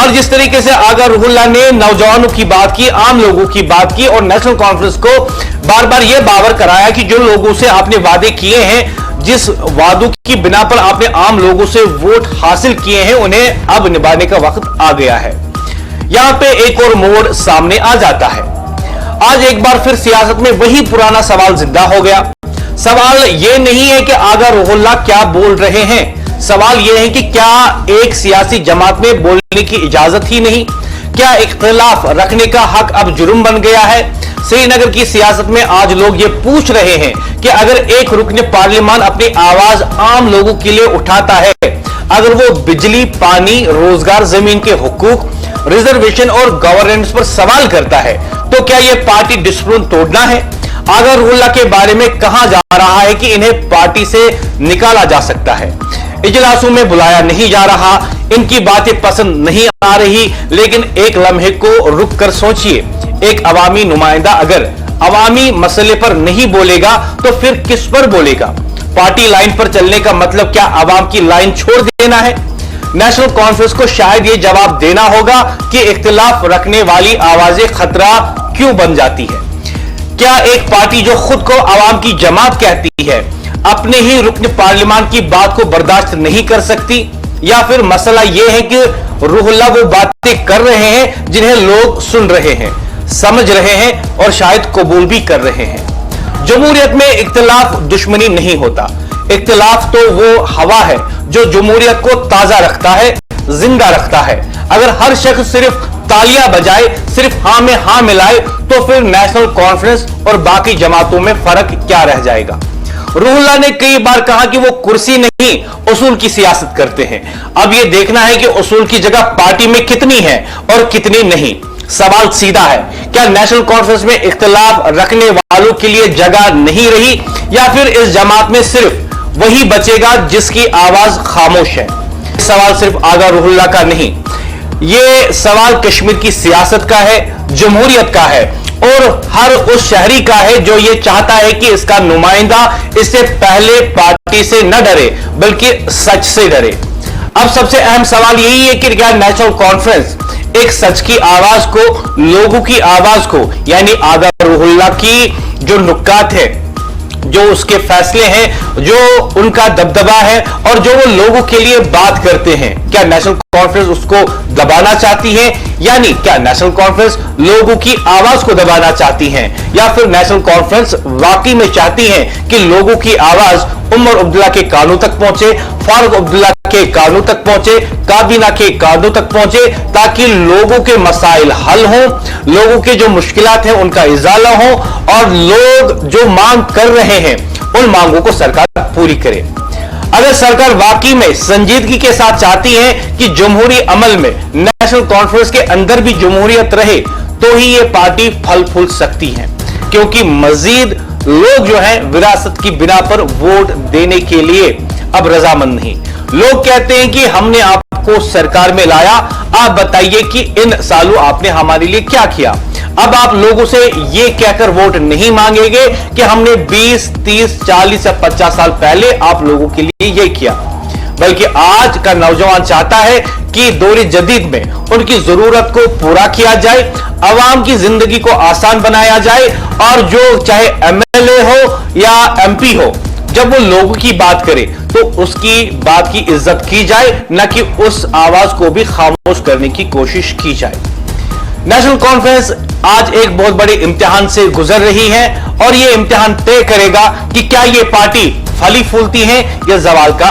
और जिस तरीके से आगा रुहुल्लाह ने नौजवानों की बात की, आम लोगों की बात की और नेशनल कॉन्फ्रेंस को बार बार यह बावर कराया कि जो लोगों से आपने वादे किए हैं, जिस वादों की बिना पर आपने आम लोगों से वोट हासिल किए हैं, उन्हें अब निभाने का वक्त आ गया है। यहां पे एक और मोड़ सामने आ जाता है। आज एक बार फिर सियासत में वही पुराना सवाल जिंदा हो गया। सवाल यह नहीं है कि आगा रुहुल्लाह क्या बोल रहे हैं, सवाल यह है कि क्या एक सियासी जमात में बोलने की इजाजत ही नहीं? क्या इख्तिलाफ रखने का हक अब जुर्म बन गया है? श्रीनगर की सियासत में आज लोग ये पूछ रहे हैं कि अगर एक रुकन पार्लियामान अपनी आवाज आम लोगों के लिए उठाता है, अगर वो बिजली, पानी, रोजगार, जमीन के हुकूक, रिजर्वेशन और गवर्नेंस पर सवाल करता है, तो क्या यह पार्टी डिसिप्लिन तोड़ना है? आगा रुहुल्लाह के बारे में कहा जा रहा है कि इन्हें पार्टी से निकाला जा सकता है, इजलासों में बुलाया नहीं जा रहा, इनकी बातें पसंद नहीं आ रही। लेकिन एक लम्हे को रुक कर सोचिए, एक अवामी नुमाइंदा अगर अवामी मसले पर नहीं बोलेगा तो फिर किस पर बोलेगा? पार्टी लाइन पर चलने का मतलब क्या अवाम की लाइन छोड़ देना है? नेशनल कॉन्फ्रेंस को शायद यह जवाब देना होगा कि इख्तिलाफ रखने वाली आवाजें खतरा क्यों बन जाती है। क्या एक पार्टी जो खुद को अवाम की जमात कहती है अपने ही रुकन पार्लियामान की बात को बर्दाश्त नहीं कर सकती? या फिर मसला यह है कि रुहुल्लाह वो बातें कर रहे हैं जिन्हें लोग सुन रहे हैं, समझ रहे हैं और शायद कबूल भी कर रहे हैं। जमहूरियत में इख्तिलाफ दुश्मनी नहीं होता, इख्तिलाफ तो वो हवा है जो जमहूरियत को ताजा रखता है, जिंदा रखता है। अगर हर शख्स सिर्फ तालियां बजाए, सिर्फ हां में हां मिलाए, तो फिर नेशनल कॉन्फ्रेंस और बाकी जमातों में फर्क क्या रह जाएगा? रुहुल्लाह ने कई बार कहा कि वो कुर्सी नहीं उसूल की सियासत करते हैं। अब यह देखना है कि उसूल की जगह पार्टी में कितनी है और कितनी नहीं। सवाल सीधा है, क्या नेशनल कॉन्फ्रेंस में इख्तिलाफ रखने वालों के लिए जगह नहीं रही, या फिर इस जमात में सिर्फ वही बचेगा जिसकी आवाज खामोश है? सवाल सिर्फ आगा रुहुल्लाह का नहीं, यह सवाल कश्मीर की सियासत का है, जमहूरियत का है और हर उस शहरी का है जो यह चाहता है कि इसका नुमाइंदा इससे पहले पार्टी से न डरे बल्कि सच से डरे। अब सबसे अहम सवाल यही है कि क्या नेशनल कॉन्फ्रेंस एक सच की आवाज को, लोगों की आवाज को, यानी आगा रुहुल्लाह की जो नुक्कात है, जो उसके फैसले हैं, जो उनका दबदबा है और जो वो लोगों के लिए बात करते हैं, क्या नेशनल कॉन्फ्रेंस उसको दबाना चाहती है? यानी क्या नेशनल कॉन्फ्रेंस लोगों की आवाज को दबाना चाहती है, या फिर नेशनल कॉन्फ्रेंस वाकई में चाहती है कि लोगों की आवाज उमर अब्दुल्ला के कानों तक पहुंचे, फारूक अब्दुल्ला के कानों तक पहुंचे, काबीना के कानों तक पहुंचे, ताकि लोगों के मसाइल हल हों, लोगों के जो मुश्किलात हैं उनका इजाला हो और लोग जो मांग कर रहे हैं उन मांगों को सरकार पूरी करे। अगर सरकार वाकई में संजीदगी के साथ चाहती है कि जमहूरी अमल में नेशनल कॉन्फ्रेंस के अंदर भी जमहूरियत रहे, तो ही ये पार्टी फल फूल सकती है, क्योंकि मजीद लोग जो हैं विरासत की बिना पर वोट देने के लिए अब रजामंद नहीं। लोग कहते हैं कि हमने आपको सरकार में लाया, आप बताइए कि इन सालों आपने हमारे लिए क्या किया। अब आप लोगों से ये कहकर वोट नहीं मांगेंगे कि हमने 20, 30, 40 या 50 साल पहले आप लोगों के लिए ये किया, बल्कि आज का नौजवान चाहता है कि दौर जदीद में उनकी जरूरत को पूरा किया जाए, अवाम की जिंदगी को आसान बनाया जाए और जो चाहे एमएलए हो या एमपी हो, जब वो लोगों की बात करे तो उसकी बात की इज्जत की जाए, न कि उस आवाज को भी खामोश करने की कोशिश की जाए। नेशनल कॉन्फ्रेंस आज एक बहुत बड़े इम्तिहान से गुजर रही है और यह इम्तिहान तय करेगा कि क्या यह पार्टी फली फूलती है या जवाल का